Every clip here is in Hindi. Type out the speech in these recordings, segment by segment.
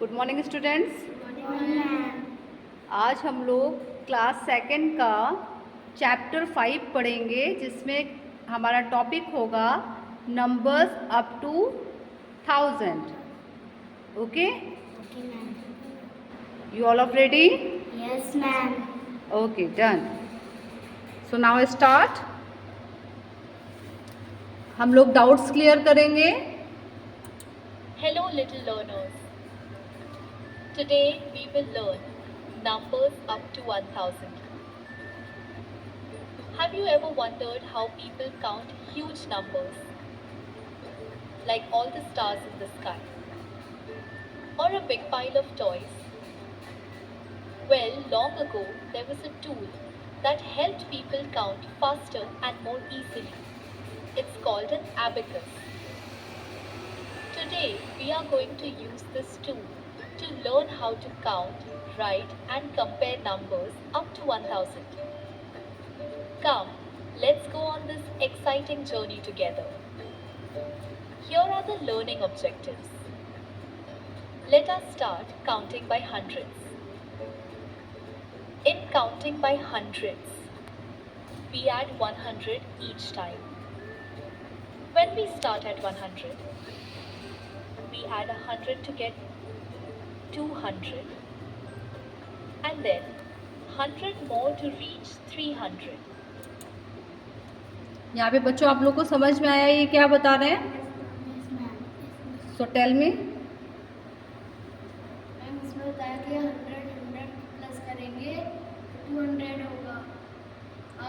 Good morning students. आज हम लोग क्लास सेकंड का चैप्टर 5 पढ़ेंगे, जिसमें हमारा टॉपिक होगा numbers up to 1000। Okay, you all are ready? Yes, ma'am. Okay, done. So now start. हम लोग डाउट्स क्लियर करेंगे। Hello little learners. Today we will learn numbers up to 1000. Have you ever wondered how people count huge numbers? Like all the stars in the sky? Or a big pile of toys? Well, long ago there was a tool that helped people count faster and more easily. It's called an abacus. Today, we are going to use this tool to learn how to count, write and compare numbers up to 1000. Come, let's go on this exciting journey together. Here are the learning objectives. Let us start counting by hundreds. In counting by hundreds, we add 100 each time. When we start at 100, we add 100 to get 200 and then 100 more to reach 300. यहाँ पे बच्चों आप लोग को समझ में आया ये क्या बता रहे हैं? Yes, ma'am. So tell me. Ma'am इसमें बताया कि 100 प्लस करेंगे तो 200 होगा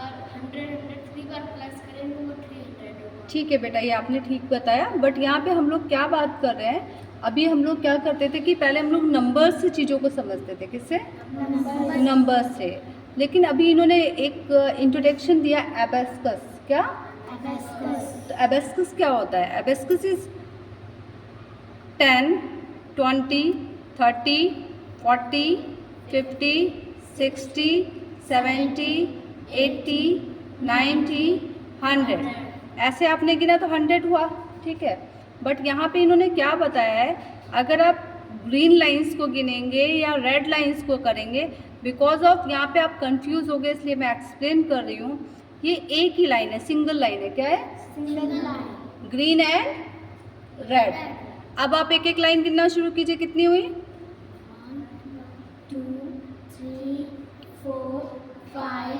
और 100 3 बार प्लस करेंगे तो वो 300 होगा। ठीक है बेटा, ये आपने ठीक बताया। बट यहाँ पे हम लोग क्या बात कर रहे हैं, अभी हम लोग क्या करते थे कि पहले हम लोग नंबर्स से चीज़ों को समझते थे। किससे? नंबर्स से। लेकिन अभी इन्होंने एक इंट्रोडक्शन दिया, एबेस्कस। क्या? तो एबेस्कस क्या होता है? एबेस्कस इज 10, 20, 30, 40, 50, 60, 70, 80, 90, 100। ऐसे आपने गिना तो 100 हुआ, ठीक है। बट यहाँ पे इन्होंने क्या बताया है, अगर आप ग्रीन लाइंस को गिनेंगे या रेड लाइंस को करेंगे, बिकॉज ऑफ यहाँ पे आप कंफ्यूज हो गए, इसलिए मैं एक्सप्लेन कर रही हूँ। ये एक ही लाइन है, सिंगल लाइन है। क्या है? Single line. Green and red. अब आप एक एक लाइन गिनना शुरू कीजिए। कितनी हुई? 1 2 3 4 5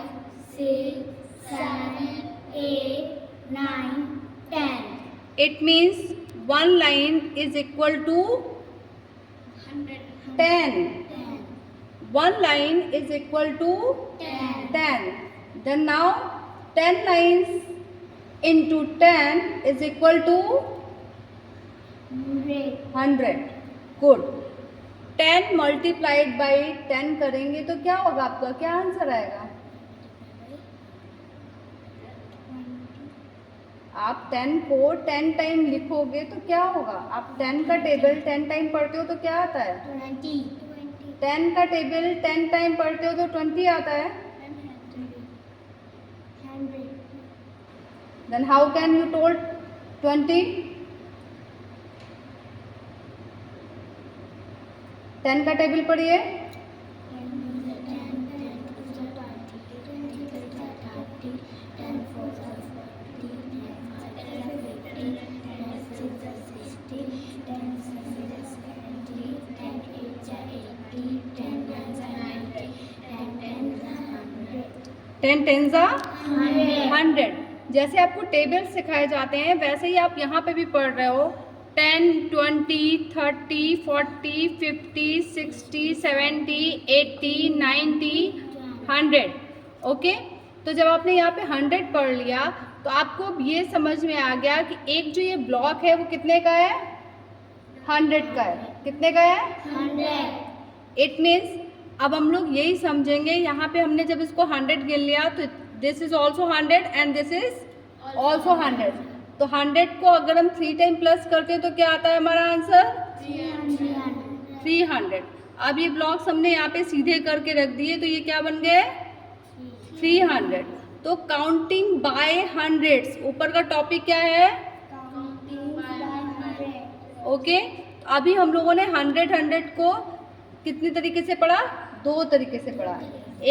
6 7 8 9 10। It means one line is equal to 10। One line is equal to 10। Then now 10 lines into 10 is equal to 100. Good. 10 multiplied by 10 करेंगे तो क्या होगा आपका? क्या आंसर आएगा? आप 10 को 10 टाइम लिखोगे तो क्या होगा? आप 10 का टेबल 10 टाइम पढ़ते हो तो क्या आता है? 20। 10 का टेबल 10 टाइम पढ़ते हो तो 20 आता है। Then how can you told 20? 10 का टेबल पढ़िए। 10 10 100। जैसे आपको टेबल सिखाए जाते हैं वैसे ही आप यहाँ पे भी पढ़ रहे हो। 10 20 30 40 50 60 70 80 90 100। ओके, तो जब आपने यहाँ पे 100 पढ़ लिया तो आपको ये समझ में आ गया कि एक जो ये ब्लॉक है वो कितने का है? 100 का है। कितने का है? 100। इट मीन्स अब हम लोग यही समझेंगे, यहाँ पे हमने जब इसको 100 गिन लिया तो this is also 100 and this is also 100। तो 100 को अगर हम 3 टाइम प्लस करते हैं तो क्या आता है हमारा आंसर? 300। अब ये ब्लॉक्स हमने यहाँ पे सीधे करके रख दिए तो ये क्या बन गए? 300। तो काउंटिंग बाय हंड्रेड्स ऊपर का टॉपिक क्या है? Counting bye 100। ओके, अभी हम लोगों ने 100 को कितने तरीके से पढ़ा? 2 तरीके से पढ़ा।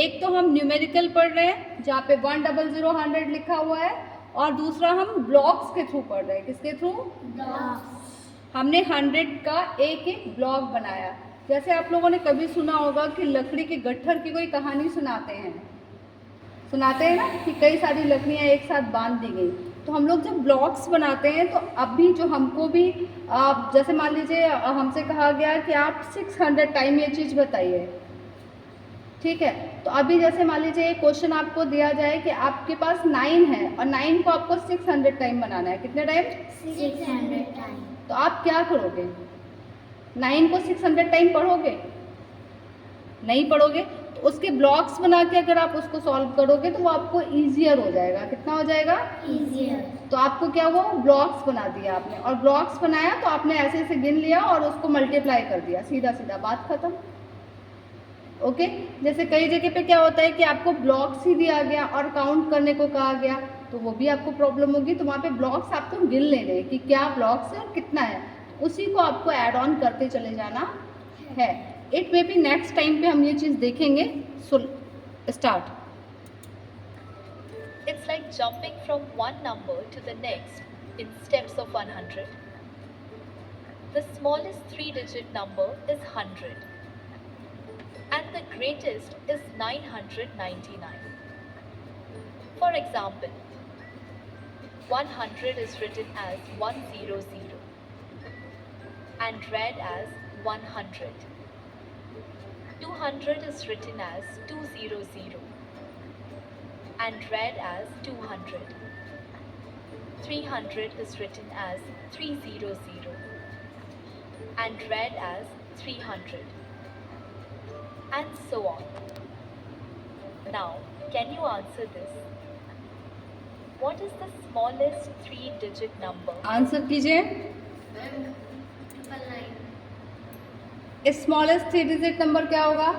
एक तो हम न्यूमेरिकल पढ़ रहे हैं जहाँ पे 100 लिखा हुआ है, और दूसरा हम ब्लॉक्स के थ्रू पढ़ रहे हैं। किसके थ्रू? हमने 100 का एक एक ब्लॉक बनाया। जैसे आप लोगों ने कभी सुना होगा कि लकड़ी के गट्ठर की कोई कहानी सुनाते हैं ना, कि कई सारी लकड़ियाँ एक साथ बांध दी गई। तो हम लोग जब ब्लॉक्स बनाते हैं तो अभी जो हमको भी जैसे मान लीजिए हमसे कहा गया कि आप 600 टाइम ये चीज़ बताइए, ठीक है? तो अभी जैसे मान लीजिए एक क्वेश्चन आपको दिया जाए कि आपके पास 9 है और 9 को आपको 600 टाइम बनाना है। कितने टाइम? 600 टाइम। तो आप क्या करोगे? 9 को 600 टाइम पढ़ोगे? नहीं पढ़ोगे। तो उसके ब्लॉक्स बना के अगर आप उसको सॉल्व करोगे तो वो आपको ईजियर हो जाएगा। कितना हो जाएगा? ईजियर। तो आपको क्या हुआ? ब्लॉक्स बना दिया आपने, और ब्लॉक्स बनाया तो आपने ऐसे ऐसे गिन लिया और उसको मल्टीप्लाई कर दिया, सीधा सीधा बात खत्म। ओके? जैसे कई जगह पे क्या होता है कि आपको ब्लॉक्स ही दिया गया और काउंट करने को कहा गया, तो वो भी आपको प्रॉब्लम होगी। तो वहाँ पे ब्लॉक्स आपको गिन लेने कि क्या ब्लॉक्स है और कितना है, उसी को आपको ऐड ऑन करते चले जाना है। It may be next time पे हम ये चीज़ देखेंगे। So start. It's like jumping from one number to the next in steps of 100. The smallest 3-digit number is 100 and the greatest is 999. For example, 100 is written as 100 and read as 100. 200 is written as 200 and read as 200. 300 is written as 300 and read as 300, and so on. Now, can you answer this? What is the smallest 3-digit number? Answer कीजिए। 999। स्मॉलेस्ट 3 डिजिट नंबर क्या होगा?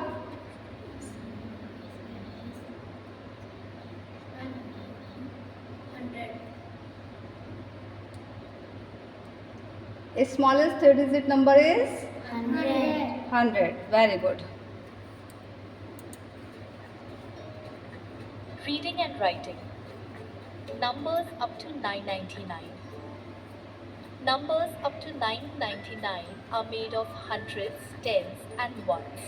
100। Smallest 3 digit number is 100। 100। Very good. Reading and writing. Numbers up to 999. Numbers up to 999 are made of hundreds, tens, and ones.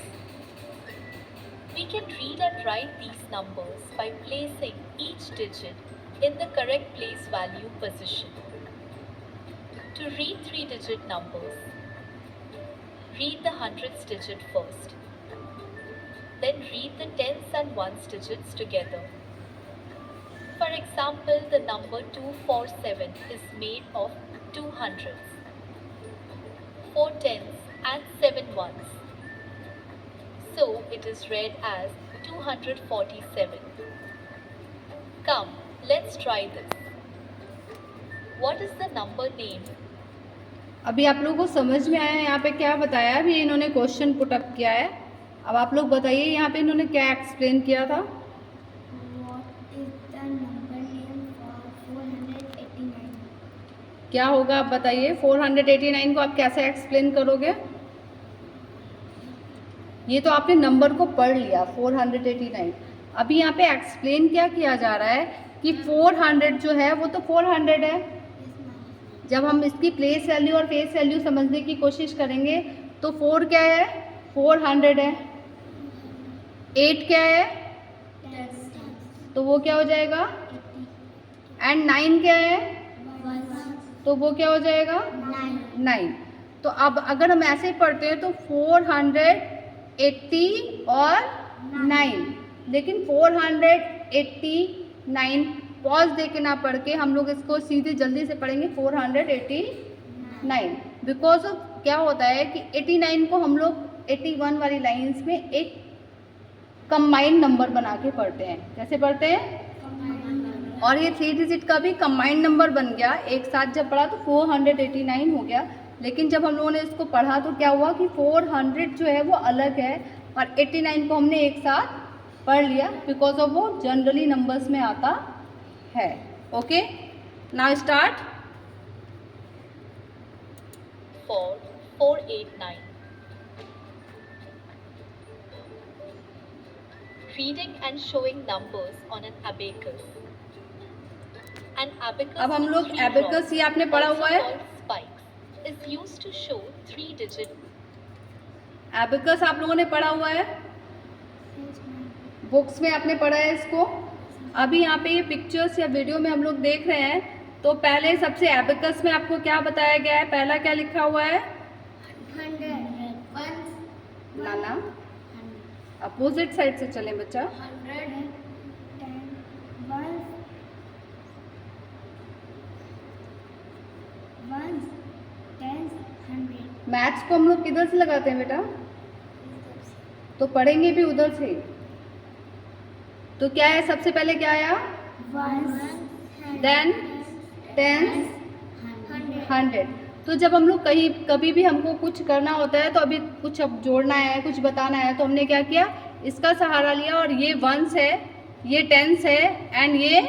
We can read and write these numbers by placing each digit in the correct place value position. To read 3-digit numbers, read the hundreds digit first. Then read the tens and ones digits together. For example, the number 247 is made of 2 hundreds, 4 tens, and 7 ones. So it is read as 247. Come, let's try this. What is the number name? अभी आप लोगों को समझ में आया यहाँ पे क्या बताया? अभी इन्होंने क्वेश्चन पुट अप किया है। अब आप लोग बताइए यहाँ पे इन्होंने क्या एक्सप्लेन किया था? What is the number name for 489? क्या होगा आप बताइए? 489 को आप कैसे एक्सप्लेन करोगे? ये तो आपने नंबर को पढ़ लिया 489। अभी यहाँ पे एक्सप्लेन क्या किया जा रहा है कि 400 जो है वो तो 400 है। जब हम इसकी प्लेस वैल्यू और फेस वैल्यू समझने की कोशिश करेंगे तो 4 क्या है? 400 है। 8 क्या है? 10। तो वो क्या हो जाएगा? एंड 9 क्या है? 1। तो वो क्या हो जाएगा? 9। तो अब अगर हम ऐसे ही पढ़ते हैं तो 480 और 9, लेकिन 489 पॉज दे के ना पढ़ के हम लोग इसको सीधे जल्दी से पढ़ेंगे 489। बिकॉज ऑफ क्या होता है कि 89 को हम लोग 81 वाली लाइंस में एक कंबाइंड नंबर बना के पढ़ते हैं। कैसे पढ़ते हैं? और ये 3 डिजिट का भी कंबाइंड नंबर बन गया। एक साथ जब पढ़ा तो 489 हो गया, लेकिन जब हम लोगों ने इसको पढ़ा तो क्या हुआ कि 400 जो है वो अलग है और 89 को हमने एक साथ पढ़ लिया, बिकॉज ऑफ वो जनरली नंबर्स में आता है। Okay, now start. 4, 489. Reading and showing numbers on an abacus. An abacus अब हम with लोग three abacus rods, ये आपने पढ़ा also हुआ है? called spikes, is used to show 3-digit. Abacus आप लोगों ने पढ़ा हुआ है, बुक्स में आपने पढ़ा है इसको। अभी यहाँ पे ये पिक्चर्स या वीडियो में हम लोग देख रहे हैं, तो पहले सबसे एबेकस में आपको क्या बताया गया है, पहला क्या लिखा हुआ है? 100 नाना अपोजिट साइड से चलें बच्चा। 100 मैथ्स को हम लोग किधर से लगाते हैं बेटा? तो पढ़ेंगे भी उधर से। तो क्या है, सबसे पहले क्या आया? Then tens 100। तो जब हम लोग कहीं कभी भी हमको कुछ करना होता है, तो अभी कुछ अब जोड़ना है, कुछ बताना है, तो हमने क्या किया, इसका सहारा लिया, और ये वंस है, ये टेंस है, एंड ये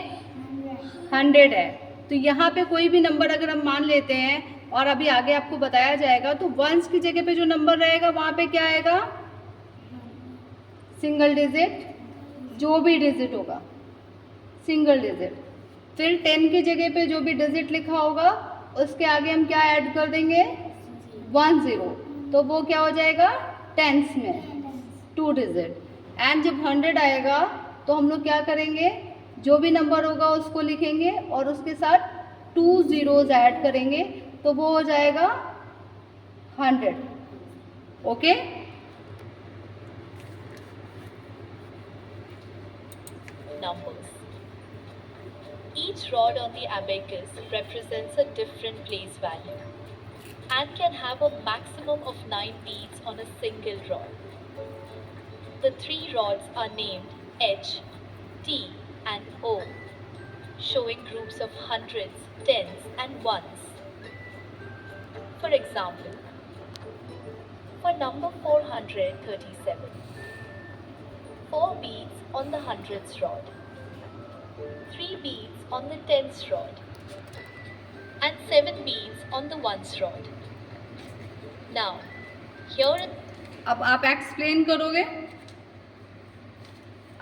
100 है। तो यहाँ पे कोई भी नंबर अगर हम मान लेते हैं, और अभी आगे आपको बताया जाएगा, तो वंस की जगह पे जो नंबर रहेगा वहाँ पे क्या आएगा? सिंगल डिजिट, जो भी डिजिट होगा सिंगल डिजिट। फिर 10 की जगह पे जो भी डिजिट लिखा होगा उसके आगे हम क्या ऐड कर देंगे? 10, तो वो क्या हो जाएगा? टेंस में 2 डिजिट। एंड जब 100 आएगा तो हम लोग क्या करेंगे, जो भी नंबर होगा उसको लिखेंगे और उसके साथ 2 zeros ऐड करेंगे, तो वो हो जाएगा 100। Okay? Numbers. Each rod on the abacus represents a different place value and can have a maximum of 9 beads on a single rod. The 3 rods are named H, T and O, showing groups of hundreds, tens and ones. For example, for number 437, 4 beads on the hundredths rod, 3 beads on the tenths rod, and 7 beads on the ones rod. Now, here अब आप एक्सप्लेन करोगे।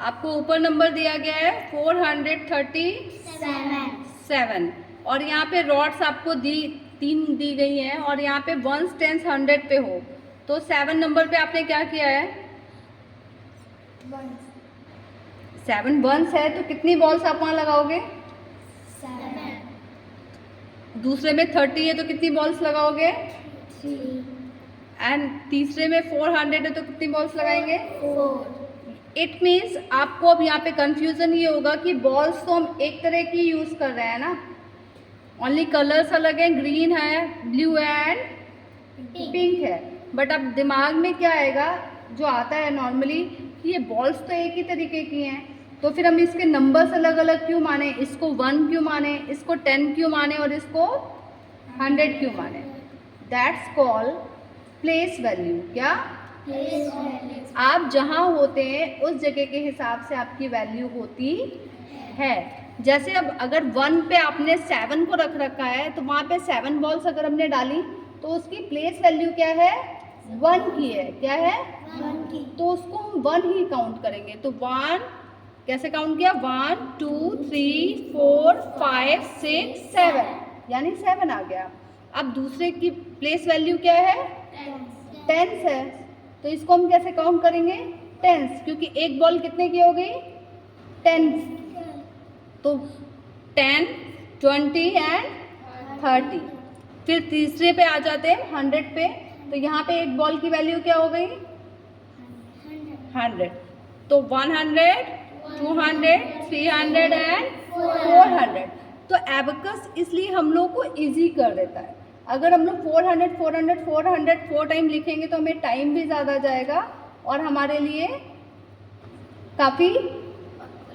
आपको ऊपर नंबर दिया गया है 437, और यहाँ पे रॉड्स आपको 3 दी गई हैं, और यहाँ पे वंस, टेंस, 100 पे हो, तो 7 नंबर पे आपने क्या किया है? 7 वंस है, तो कितनी बॉल्स आप वहाँ लगाओगे? 7 दूसरे में 30 है तो कितनी बॉल्स लगाओगे? 3 एंड तीसरे में 400 है तो कितनी बॉल्स लगाएंगे? 4 इट मीन्स आपको अब यहाँ पे कंफ्यूजन ये होगा कि बॉल्स तो हम एक तरह की यूज़ कर रहे हैं ना, ओनली कलर्स अलग हैं, ग्रीन है, ब्लू है एंड पिंक है, बट अब दिमाग में क्या आएगा, जो आता है नॉर्मली, कि ये बॉल्स तो एक ही तरीके की हैं, तो फिर हम इसके नंबर्स अलग अलग क्यों माने? इसको 1 क्यों माने, इसको 10 क्यों माने और इसको 100 क्यों माने? That's called place value. क्या? आप जहाँ होते हैं उस जगह के हिसाब से आपकी वैल्यू होती है। जैसे अब अगर 1 पे आपने 7 को रख रखा है, तो वहाँ पे 7 बॉल्स अगर हमने डाली तो उसकी प्लेस वैल्यू क्या है? 1 की है। क्या है? 1 की। तो उसको हम 1 ही काउंट करेंगे। तो 1 कैसे काउंट किया? 1 2 3 4 5 6 7, यानी 7 आ गया। अब दूसरे की प्लेस वैल्यू क्या है? 10 है, तो इसको हम कैसे काउंट करेंगे? 10, क्योंकि एक बॉल कितने की हो गई? 10। तो 10 20 एंड 30। फिर तीसरे पे आ जाते हैं 100 पे, तो यहाँ पे एक बॉल की वैल्यू क्या हो गई? 100। तो 100 200 300 एंड 400। तो एबकस इसलिए हम लोग को इजी कर देता है। अगर हम लोग 400 400 400 4 टाइम लिखेंगे तो हमें टाइम भी ज़्यादा जाएगा और हमारे लिए काफ़ी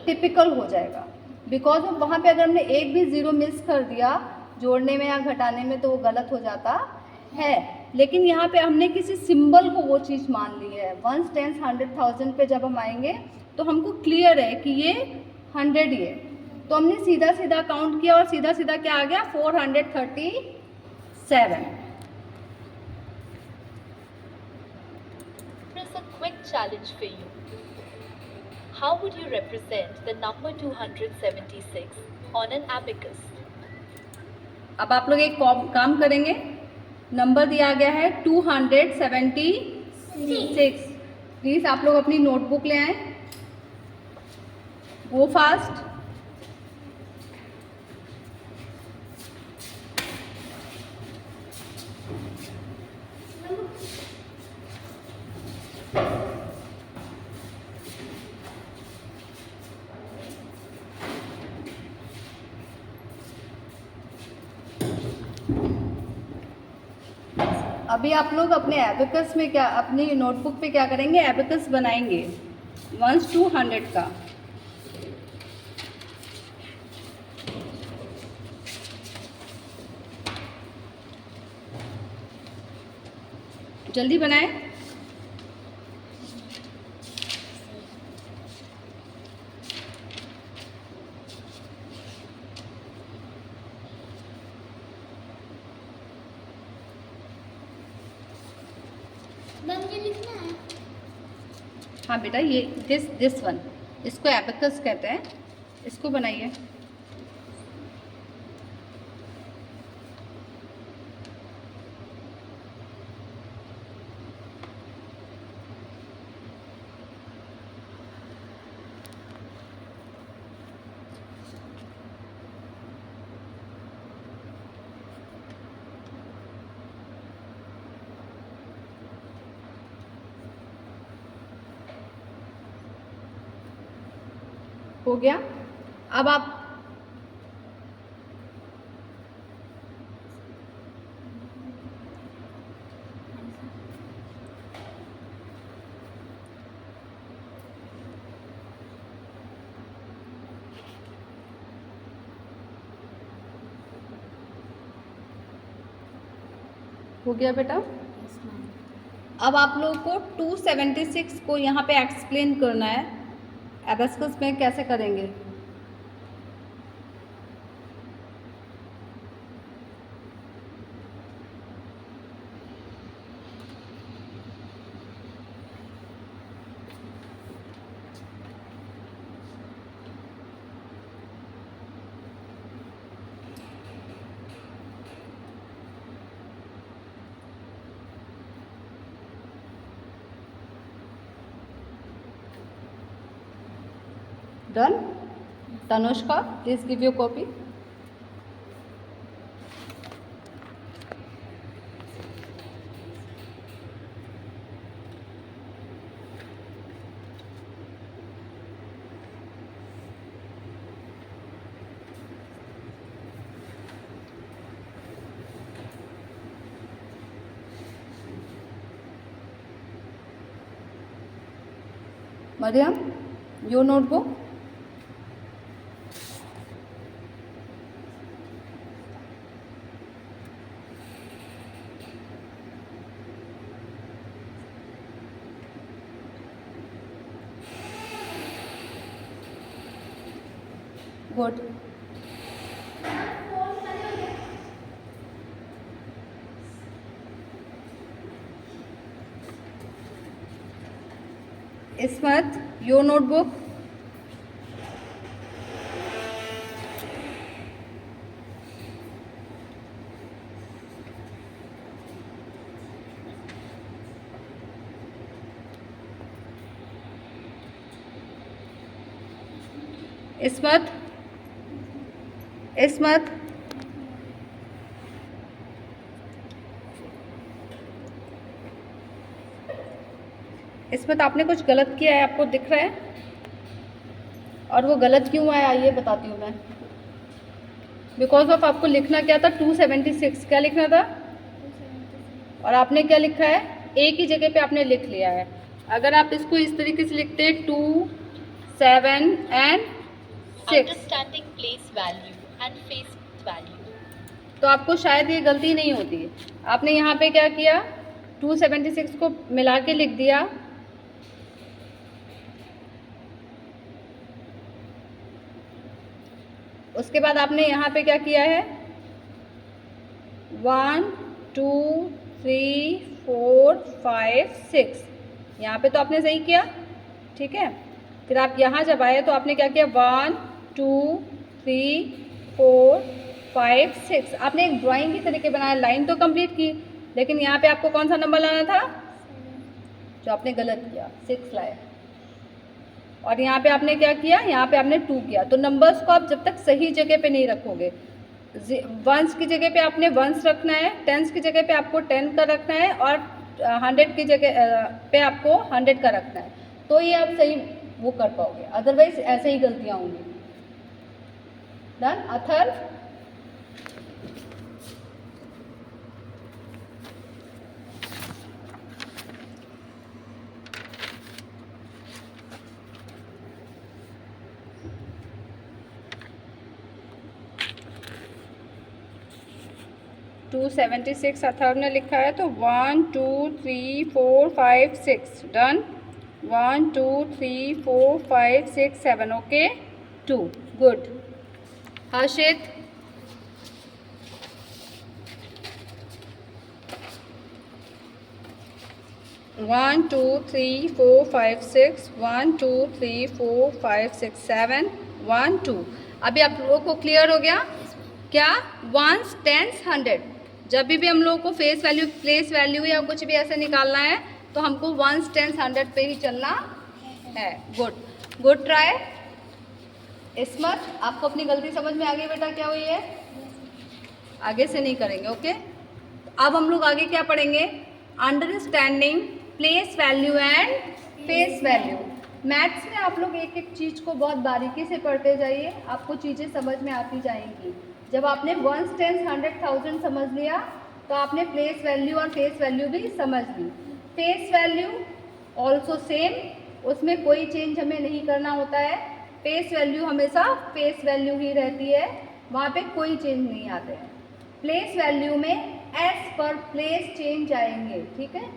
टिपिकल हो जाएगा, बिकॉज वहाँ पे अगर हमने एक भी ज़ीरो मिस कर दिया जोड़ने में या घटाने में तो वो गलत हो जाता है। लेकिन यहाँ पे हमने किसी सिंबल को वो चीज़ मान ली है। 1 10 100 1000 पे जब हम आएंगे तो हमको क्लियर है कि ये 100 ही है, तो हमने सीधा सीधा काउंट किया और सीधा सीधा क्या आ गया? 437। a quick challenge for you. How would you represent the number 276 on an abacus? अब आप लोग एक काम करेंगे, नंबर दिया गया है 276। प्लीज़ आप लोग अपनी नोटबुक ले आए, गो फास्ट। अभी आप लोग अपने एबेकस में क्या, अपनी नोटबुक पे क्या करेंगे, एबेकस बनाएंगे 1 to 100 का। जल्दी बनाएं। मैम ये लिखना है। हाँ बेटा, ये दिस वन, इसको एबेकस कहते हैं, इसको बनाइए। हो गया। अब आप हो गया बेटा। अब आप लोगों को 276 को यहाँ पे एक्सप्लेन करना है, एबेकस में कैसे करेंगे। Done. Tanushka, please give your copy. Mariam, your notebook. Good. Ismat, your notebook. Ismat, Ismat, Ismat, आपने कुछ गलत किया है, आपको दिख रहा है? और वो गलत क्यों आया ये बताती हूँ मैं। बिकॉज ऑफ आपको लिखना क्या था, 276 क्या लिखना था, और आपने क्या लिखा है, एक ही जगह पे आपने लिख लिया है। अगर आप इसको इस तरीके से लिखते 2, 7 and 6, Understanding place value and face value. तो आपको शायद ये गलती नहीं होती। आपने यहाँ पे क्या किया, 276 को मिला के लिख दिया, उसके बाद आपने यहाँ पे क्या किया है, 1, 2, 3, 4, 5, 6, यहाँ पे तो आपने सही किया, ठीक है। फिर आप यहाँ जब आए तो आपने क्या किया, 1 2 3 4 5 6, आपने एक ड्राइंग की तरीके बनाया, लाइन तो कंप्लीट की, लेकिन यहाँ पे आपको कौन सा नंबर लाना था, जो आपने गलत किया, 6 लाए। और यहाँ पे आपने क्या किया, यहाँ पे आपने 2 किया। तो नंबर्स को आप जब तक सही जगह पे नहीं रखोगे, वंस की जगह पे आपने वंस रखना है, टेंस की जगह पे आपको 10 का रखना है, और 100 की जगह पे आपको 100 का रखना है, तो ये आप सही वो कर पाओगे, अदरवाइज ऐसे ही गलतियाँ होंगी। डन। अथर, टू 76 अथर्व ने लिखा है, तो 1 2 3 4 5 6 डन। 1 2 3 4 5 6 7 okay 2 good. हर्षित, one two three four five six 1 2 3 4 5 6 7 1 2। अभी आप लोगों को क्लियर हो गया क्या, वंस टेंस 100, जब भी हम लोगों को फेस वैल्यू, प्लेस वैल्यू या कुछ भी ऐसे निकालना है तो हमको वंस टेंस 100 पे ही चलना है। Good, good try. इस्मत, आपको अपनी गलती समझ में आ गई बेटा, क्या हुई है, आगे से नहीं करेंगे, ओके। अब हम लोग आगे क्या पढ़ेंगे, understanding place value and face value. Maths में आप लोग एक एक चीज़ को बहुत बारीकी से पढ़ते जाइए, आपको चीज़ें समझ में आती जाएंगी। जब आपने वंस टेंस 100,000 समझ लिया तो आपने प्लेस वैल्यू और फेस वैल्यू भी समझ ली। फेस वैल्यू ऑल्सो सेम, उसमें कोई चेंज हमें नहीं करना होता है। फेस वैल्यू हमेशा फेस वैल्यू ही रहती है, वहाँ पे कोई चेंज नहीं आते हैं। प्लेस वैल्यू में एज पर प्लेस चेंज आएंगे, ठीक है।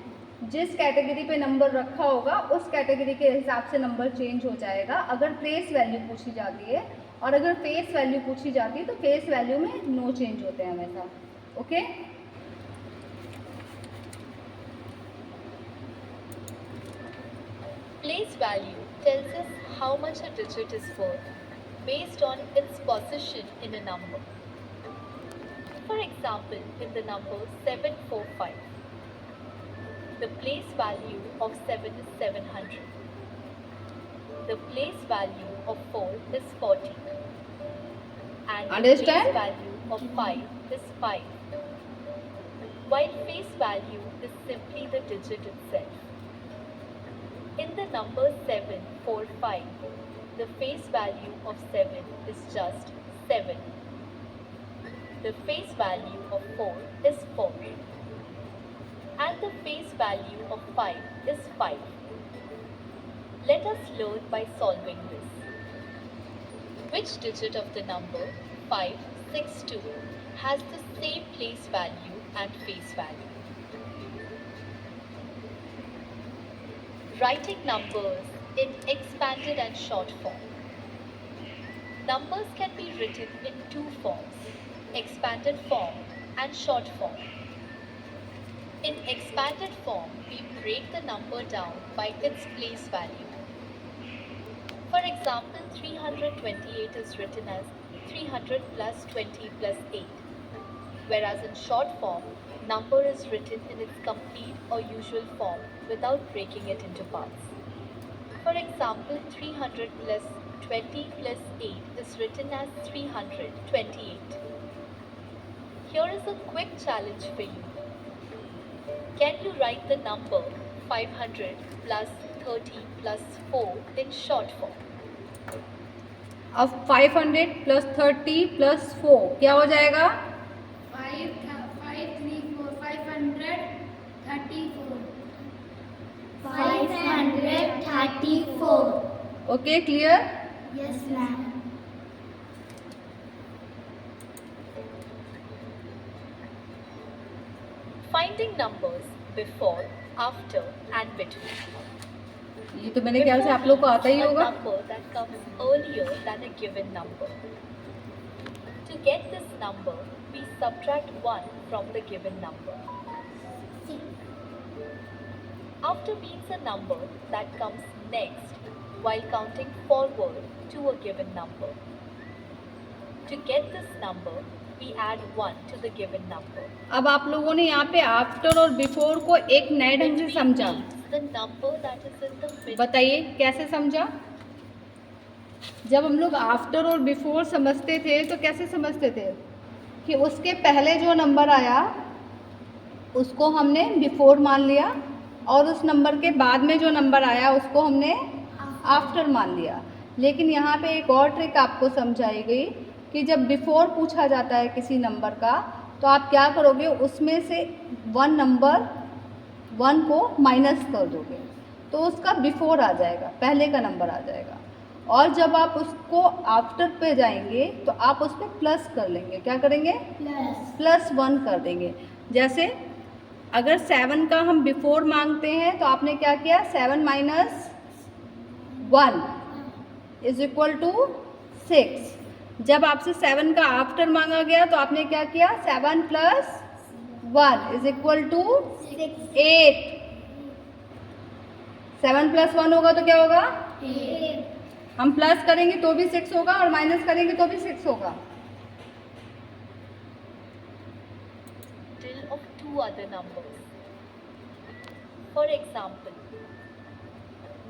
जिस कैटेगरी पे नंबर रखा होगा उस कैटेगरी के हिसाब से नंबर चेंज हो जाएगा, अगर प्लेस वैल्यू पूछी जाती है। और अगर फेस वैल्यू पूछी जाती है तो फेस वैल्यू में नो चेंज होते हैं हमेशा, okay. Place value tells us how much a digit is worth based on its position in a number. For example, in the number 745, the place value of 7 is 700. The place value of 4 is 40. And Understand? the place value of 5 is 5. While face value is simply the digit itself. In the number 745, the face value of 7 is just 7. The face value of 4 is 4. And the face value of 5 is 5. Let us learn by solving this. Which digit of the number 562 has the same place value and face value? Writing numbers in expanded and short form. Numbers can be written in two forms, expanded form and short form. In expanded form, we break the number down by its place value. For example, 328 is written as 300 plus 20 plus 8, whereas in short form, number is written in its complete or usual form without breaking it into parts. For example, 300 plus 20 plus 8 is written as 328. Here is a quick challenge for you. Can you write the number 500 plus 30 plus 4 in short form? अब 500 प्लस 30 प्लस 4 क्या हो जाएगा, 534 534। Okay clear. Yes ma'am. Finding numbers before, after and between. ये तो मेरे ख्याल से आप लोग को आता ही A होगा। number that comes earlier than a given number. To get this number, we subtract 1 from the given number. After means a number that comes next while counting forward to a given number. To get this number, we add 1 to the given number. अब आप लोगों ने यहाँ पे आफ्टर और बिफोर को एक नए ढंग से Between समझा। means the number that is in the middle. बताइए कैसे समझा? जब हम लोग आफ्टर और बिफोर समझते थे तो कैसे समझते थे कि उसके पहले जो नंबर आया उसको हमने बिफोर मान लिया और उस नंबर के बाद में जो नंबर आया उसको हमने आफ्टर मान लिया। लेकिन यहाँ पे एक और ट्रिक आपको समझाई गई कि जब बिफोर पूछा जाता है किसी नंबर का तो आप क्या करोगे, उसमें से नंबर 1 को माइनस कर दोगे तो उसका बिफोर आ जाएगा, पहले का नंबर आ जाएगा। और जब आप उसको आफ्टर पे जाएंगे तो आप उस पर प्लस कर लेंगे। क्या करेंगे? +1 कर देंगे। जैसे अगर 7 का हम बिफोर मांगते हैं तो आपने क्या किया, 7 - 1 = 6। जब आपसे 7 का आफ्टर मांगा गया तो आपने क्या किया, 7 + 1 = 8। 7 + 1 होगा तो क्या होगा, 8। हम प्लस करेंगे तो भी 6 होगा और माइनस करेंगे तो भी 6 होगा। Till of 2 other numbers. For example,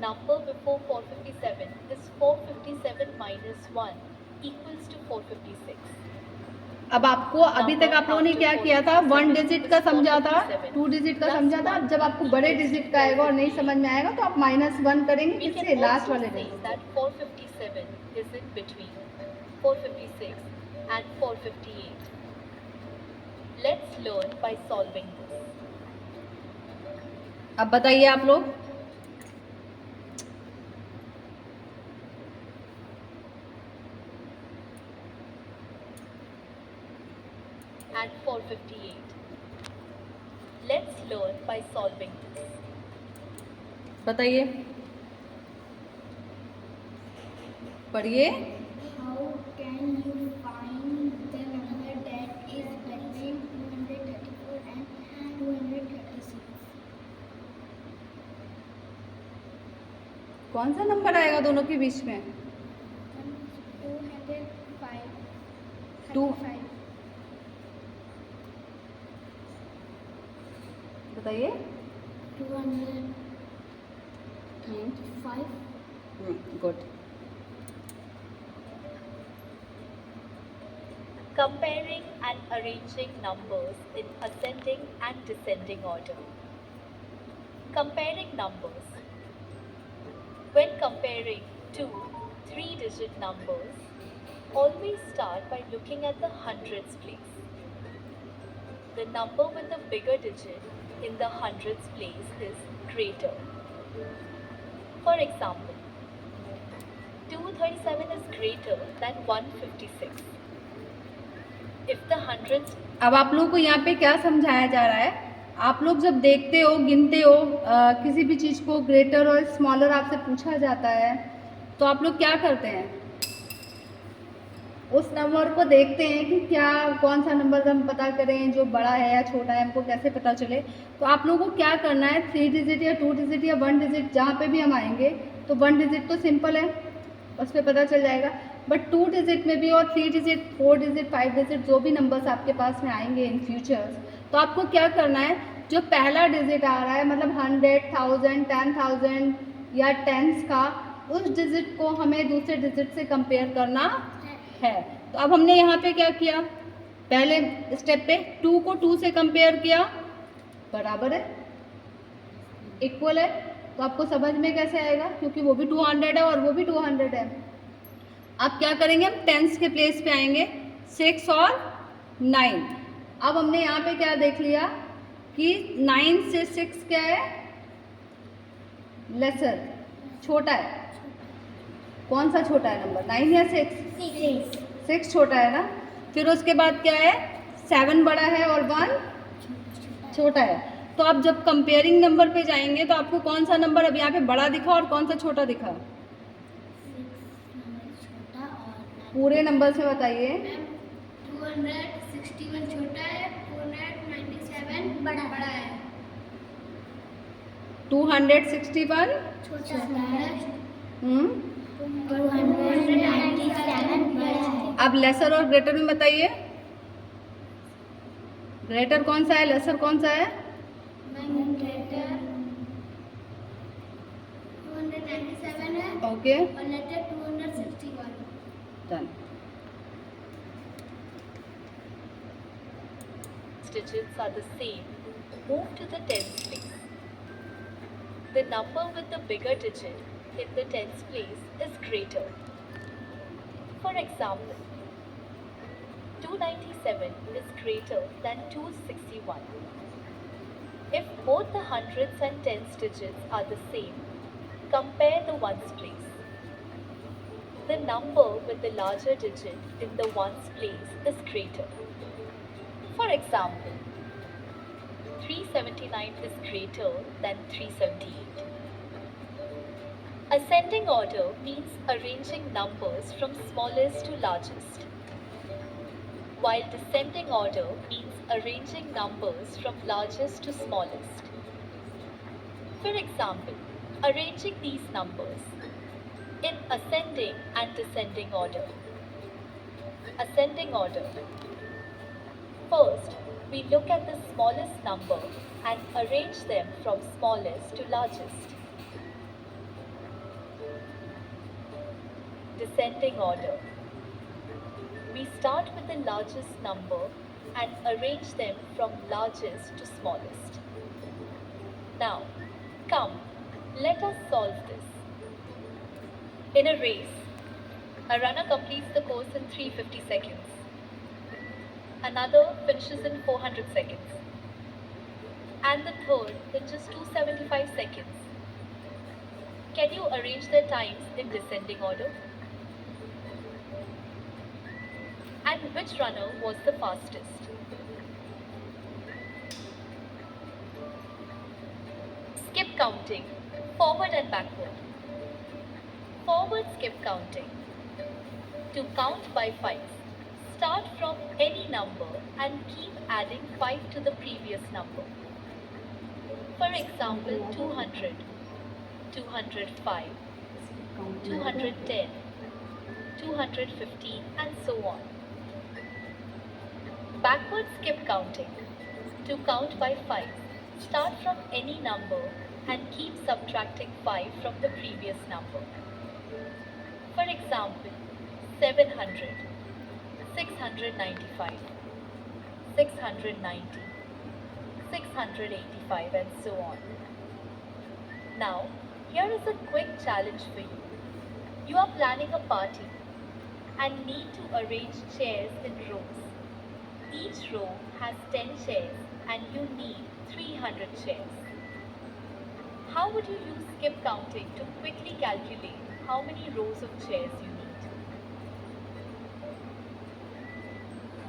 number before 457 is 457 - 1 = 456. अब आपको अभी तक आप लोगों ने क्या किया था, 1 डिजिट का समझा था, 2 डिजिट का समझा था। अब जब आपको बड़े डिजिट का आएगा और नहीं समझ में आएगा तो आप -1 करेंगे। We किससे? can लास्ट also वाले say digit. that 457 is in between 456 and 458. Let's learn by solving this. अब बताइए आप लोग, And 458. Let's learn by solving this. बताइए, पढ़िए। How can you find the number that is between 234 and 236? कौन सा नंबर आएगा दोनों के बीच में? 205. Two- बताइए। 205. Good. Comparing and arranging numbers in ascending and descending order. Comparing numbers. When comparing 2 3-digit numbers, always start by looking at the hundreds place. The number with the bigger digit in the hundreds place is greater. For example, 237 is greater than 156. If the hundreds अब आप लोगों को यहाँ पे क्या समझाया जा रहा है, आप लोग जब देखते हो, गिनते हो किसी भी चीज़ को, ग्रेटर और स्मॉलर आपसे पूछा जाता है तो आप लोग क्या करते हैं, उस नंबर को देखते हैं कि क्या कौन सा नंबर हम पता करें, जो बड़ा है या छोटा है, हमको कैसे पता चले। तो आप लोगों को क्या करना है, 3 डिजिट या 2 डिजिट या 1 डिजिट जहाँ पे भी हम आएंगे तो 1 डिजिट तो सिंपल है, उस पर पता चल जाएगा। बट 2 डिजिट में भी और 3 डिजिट, 4 डिजिट, 5 डिजिट जो भी नंबर्स आपके पास में आएंगे इन फ्यूचर्स, तो आपको क्या करना है, जो पहला डिजिट आ रहा है मतलब 100, 1000, 10,000 या टेंस का, उस डिजिट को हमें दूसरे डिजिट से कंपेयर करना है। तो अब हमने यहाँ पे क्या किया, पहले स्टेप पे 2 को 2 से कंपेयर किया, बराबर है, इक्वल है, तो आपको समझ में कैसे आएगा, क्योंकि वो भी 200 है और वो भी 200 है। अब क्या करेंगे, हम टेंस के प्लेस पे आएंगे, 6 और 9। अब हमने यहाँ पे क्या देख लिया कि 9 से 6 क्या है, लेसर, छोटा है। कौन सा छोटा है नंबर, 9 या 6? 6 छोटा है ना। फिर उसके बाद क्या है, 7 बड़ा है और 1 छोटा है। तो आप जब कंपेयरिंग नंबर पे जाएंगे तो आपको कौन सा नंबर अब यहाँ पे बड़ा दिखा और कौन सा छोटा दिखा, पूरे नंबर से बताइए। 261 छोटा है, 497 बड़ा है। 261 छोटा है, हम्म 297 बड़ा है। अब लेसर और ग्रेटर में बताइए, ग्रेटर कौन सा है, लेसर कौन सा है? ग्रेटर 297 है ओके और later 261। Done. Digits are the same, move to the tens place. The number with the bigger digit in the tens place is greater. For example, 297 is greater than 261. If both the hundreds and tens digits are the same, compare the ones place. The number with the larger digit in the ones place is greater. For example, 379 is greater than 378. Ascending order means arranging numbers from smallest to largest, while descending order means arranging numbers from largest to smallest. For example, arranging these numbers in ascending and descending order. Ascending order. First, we look at the smallest number and arrange them from smallest to largest. Descending order. We start with the largest number and arrange them from largest to smallest. Now, come, let us solve this. In a race, a runner completes the course in 350 seconds. Another finishes in 400 seconds. And the third in just 275 seconds. Can you arrange their times in descending order? And which runner was the fastest? Skip counting, forward and backward. Forward skip counting. To count by fives, start from any number and keep adding 5 to the previous number. For example, 200, 205, 210, 215 and so on. Backward skip counting. To count by 5, start from any number and keep subtracting 5 from the previous number. For example, 700, 695, 690, 685 and so on. Now, here is a quick challenge for you. You are planning a party and need to arrange chairs in rows. Each row has 10 chairs and you need 300 chairs. How would you use skip counting to quickly calculate how many rows of chairs you need?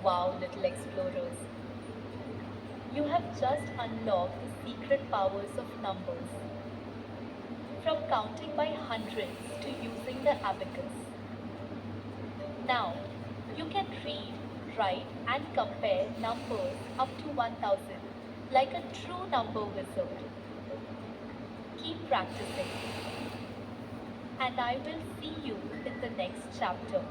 Wow, little explorers. You have just unlocked the secret powers of numbers. From counting by hundreds to using the abacus. Now, you can read, write and compare numbers up to 1000 like a true number wizard. Keep practicing. And I will see you in the next chapter.